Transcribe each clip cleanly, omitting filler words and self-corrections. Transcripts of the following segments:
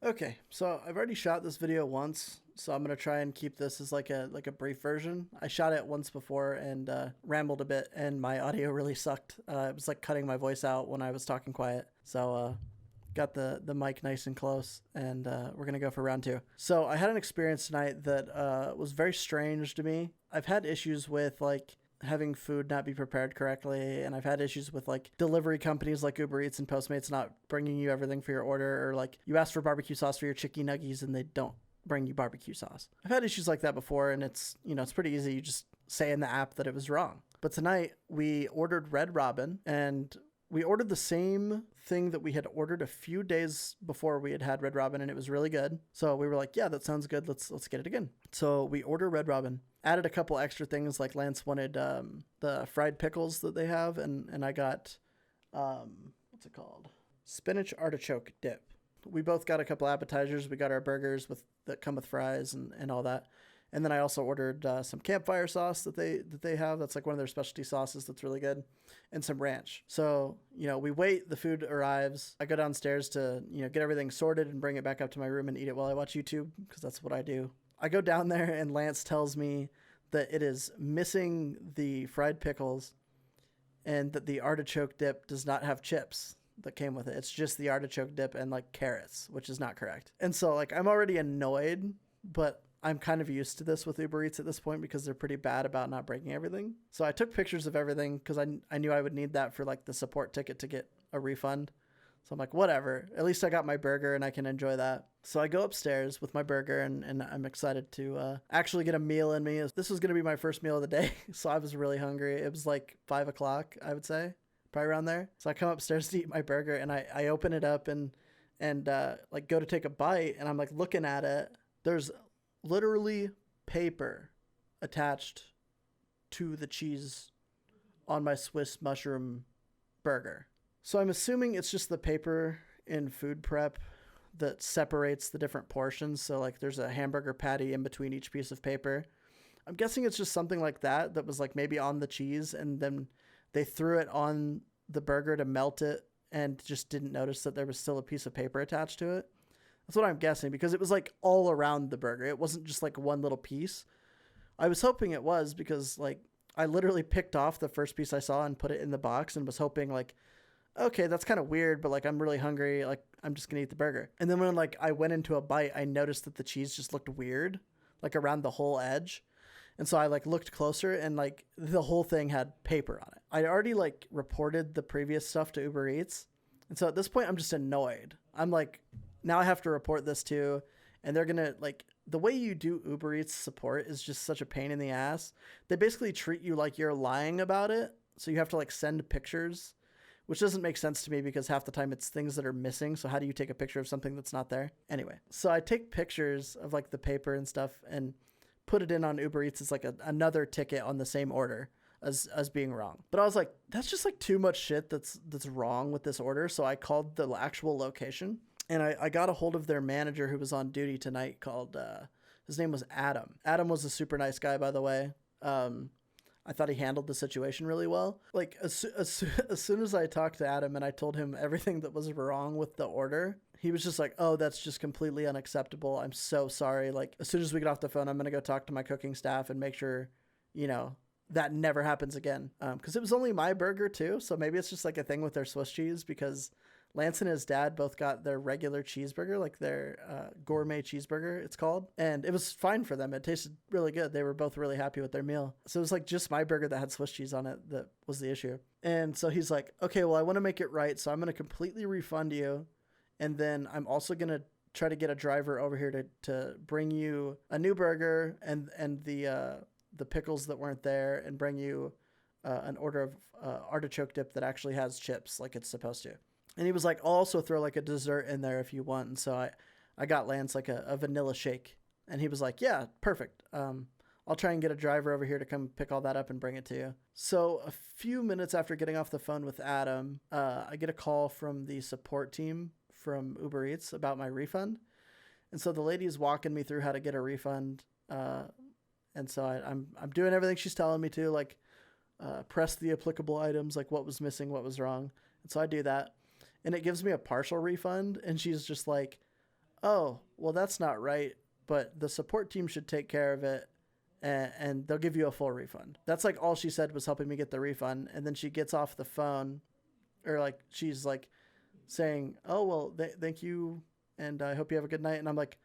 Okay, so I've already shot this video once, so I'm gonna try and keep this as like a brief version. I shot it once before and rambled a bit, and my audio really sucked. It was like cutting my voice out when I was talking quiet. So got the mic nice and close, and we're gonna go for round two. So I had an experience tonight that was very strange to me. I've had issues with like having food not be prepared correctly, and I've had issues with like delivery companies like Uber Eats and Postmates not bringing you everything for your order, or like you ask for barbecue sauce for your chicken nuggies and they don't bring you barbecue sauce. I've had issues like that before, and it's it's pretty easy. You just say in the app that it was wrong. But tonight we ordered Red Robin, and we ordered the same thing that we had ordered a few days before we had had Red Robin, and it was really good. So we were like, yeah, that sounds good. Let's get it again. So we order Red Robin. Added a couple extra things, like Lance wanted the fried pickles that they have, and I got what's it called? Spinach artichoke dip. We both got a couple appetizers. We got our burgers that come with fries and all that. And then I also ordered some campfire sauce that they have. That's like one of their specialty sauces that's really good, and some ranch. So we wait. The food arrives. I go downstairs to get everything sorted and bring it back up to my room and eat it while I watch YouTube, because that's what I do. I go down there and Lance tells me that it is missing the fried pickles, and that the artichoke dip does not have chips that came with it. It's just the artichoke dip and like carrots, which is not correct. And so like I'm already annoyed, but I'm kind of used to this with Uber Eats at this point because they're pretty bad about not breaking everything. So I took pictures of everything because I knew I would need that for like the support ticket to get a refund. So I'm like, whatever, at least I got my burger and I can enjoy that. So I go upstairs with my burger, and I'm excited to actually get a meal in me. This was going to be my first meal of the day. So I was really hungry. It was like 5 o'clock, I would say, probably around there. So I come upstairs to eat my burger, and I open it up and like go to take a bite, and I'm like looking at it. There's literally paper attached to the cheese on my Swiss mushroom burger. So I'm assuming it's just the paper in food prep that separates the different portions. So like there's a hamburger patty in between each piece of paper. I'm guessing it's just something like that was like maybe on the cheese, and then they threw it on the burger to melt it and just didn't notice that there was still a piece of paper attached to it. That's what I'm guessing, because it was like all around the burger. It wasn't just like one little piece. I was hoping it was, because like I literally picked off the first piece I saw and put it in the box and was hoping like, okay, that's kind of weird, but like I'm really hungry. Like I'm just gonna eat the burger. And then when like I went into a bite, I noticed that the cheese just looked weird, like around the whole edge. And so I like looked closer, and like the whole thing had paper on it. I already like reported the previous stuff to Uber Eats. And so at this point I'm just annoyed. I'm like, now I have to report this too. And they're gonna like, the way you do Uber Eats support is just such a pain in the ass. They basically treat you like you're lying about it. So you have to like send pictures, which doesn't make sense to me because half the time it's things that are missing. So how do you take a picture of something that's not there? Anyway, so I take pictures of like the paper and stuff and put it in on Uber Eats as like another ticket on the same order as being wrong. But I was like, that's just like too much shit that's wrong with this order. So I called the actual location, and I got a hold of their manager who was on duty tonight, called, his name was Adam. Adam was a super nice guy, by the way. I thought he handled the situation really well. Like as soon as I talked to Adam and I told him everything that was wrong with the order, he was just like, oh, that's just completely unacceptable. I'm so sorry. Like as soon as we get off the phone, I'm going to go talk to my cooking staff and make sure, that never happens again. Cause it was only my burger too. So maybe it's just like a thing with their Swiss cheese, because Lance and his dad both got their regular cheeseburger, like their gourmet cheeseburger, it's called. And it was fine for them. It tasted really good. They were both really happy with their meal. So it was like just my burger that had Swiss cheese on it that was the issue. And so he's like, okay, well, I want to make it right. So I'm going to completely refund you. And then I'm also going to try to get a driver over here to bring you a new burger and the pickles that weren't there, and bring you an order of artichoke dip that actually has chips like it's supposed to. And he was like, I'll also throw like a dessert in there if you want. And so I got Lance like a vanilla shake. And he was like, yeah, perfect. I'll try and get a driver over here to come pick all that up and bring it to you. So a few minutes after getting off the phone with Adam, I get a call from the support team from Uber Eats about my refund. And so the lady is walking me through how to get a refund. And so I'm doing everything she's telling me to, like press the applicable items, like what was missing, what was wrong. And so I do that. And it gives me a partial refund. And she's just like, oh, well, that's not right, but the support team should take care of it, and they'll give you a full refund. That's like all she said was helping me get the refund. And then she gets off the phone, or like she's like saying, oh, well, thank you, and I hope you have a good night. And I'm like,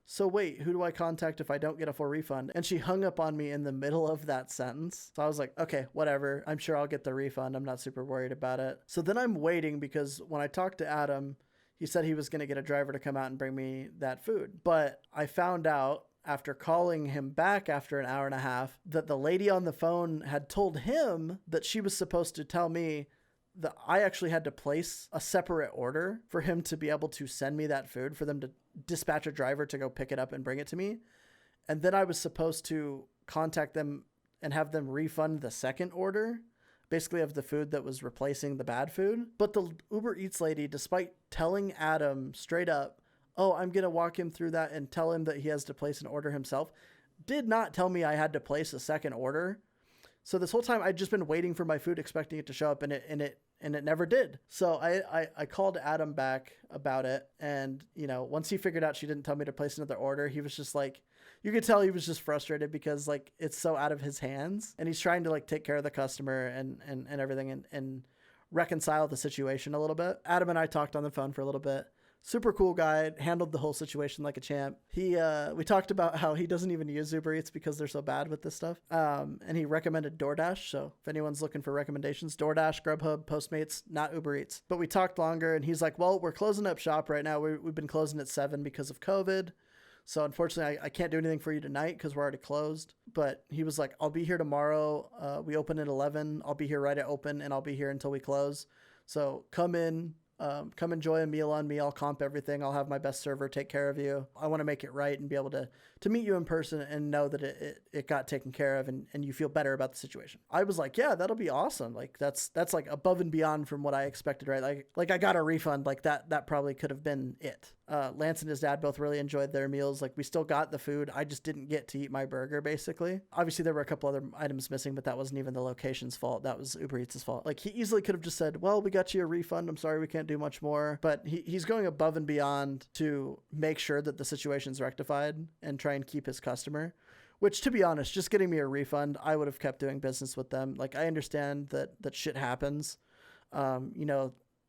so wait, who do I contact if I don't get a full refund? And she hung up on me in the middle of that sentence. So I was like, okay, whatever. I'm sure I'll get the refund. I'm not super worried about it. So then I'm waiting because when I talked to Adam, he said he was going to get a driver to come out and bring me that food. But I found out after calling him back after an hour and a half that the lady on the phone had told him that she was supposed to tell me that I actually had to place a separate order for him to be able to send me that food, for them to dispatch a driver to go pick it up and bring it to me. And then I was supposed to contact them and have them refund the second order, basically of the food that was replacing the bad food. But the Uber Eats lady, despite telling Adam straight up, oh, I'm going to walk him through that and tell him that he has to place an order himself, did not tell me I had to place a second order. So this whole time I'd just been waiting for my food, expecting it to show up, and it never did. So I called Adam back about it, and once he figured out she didn't tell me to place another order, he was just like, you could tell he was just frustrated because like it's so out of his hands, and he's trying to like take care of the customer and everything and reconcile the situation a little bit. Adam and I talked on the phone for a little bit. Super cool guy, handled the whole situation like a champ. We talked about how he doesn't even use Uber Eats because they're so bad with this stuff. And he recommended DoorDash. So if anyone's looking for recommendations, DoorDash, Grubhub, Postmates, not Uber Eats. But we talked longer, and he's like, well, we're closing up shop right now. We've been closing at 7 because of COVID. So unfortunately, I can't do anything for you tonight because we're already closed. But he was like, I'll be here tomorrow. We open at 11. I'll be here right at open, and I'll be here until we close. So come in. Come enjoy a meal on me. I'll comp everything. I'll have my best server take care of you. I want to make it right and be able to meet you in person and know that it got taken care of and you feel better about the situation. I was like, yeah, that'll be awesome. Like that's like above and beyond from what I expected, right? Like I got a refund. Like that probably could have been it. Lance and his dad both really enjoyed their meals. Like we still got the food. I just didn't get to eat my burger, basically. Obviously there were a couple other items missing, but that wasn't even the location's fault. That was Uber Eats' fault. Like he easily could have just said, well, we got you a refund. I'm sorry, we can't do much more. But he's going above and beyond to make sure that the situation's rectified and try and keep his customer. Which, to be honest, just getting me a refund, I would have kept doing business with them. Like I understand that shit happens.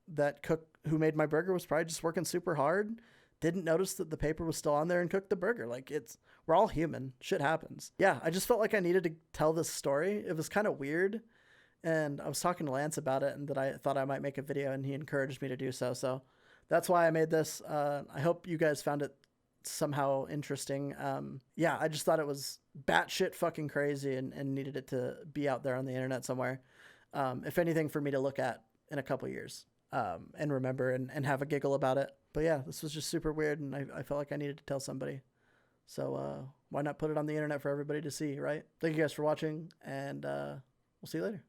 That cook who made my burger was probably just working super hard. Didn't notice that the paper was still on there and cooked the burger. Like we're all human. Shit happens. Yeah, I just felt like I needed to tell this story. It was kind of weird. And I was talking to Lance about it and that I thought I might make a video, and he encouraged me to do so. So that's why I made this. I hope you guys found it somehow interesting. Yeah, I just thought it was batshit fucking crazy and needed it to be out there on the internet somewhere. If anything, for me to look at in a couple years and remember and have a giggle about it. But yeah, this was just super weird, and I felt like I needed to tell somebody. So why not put it on the internet for everybody to see, right? Thank you guys for watching, and we'll see you later.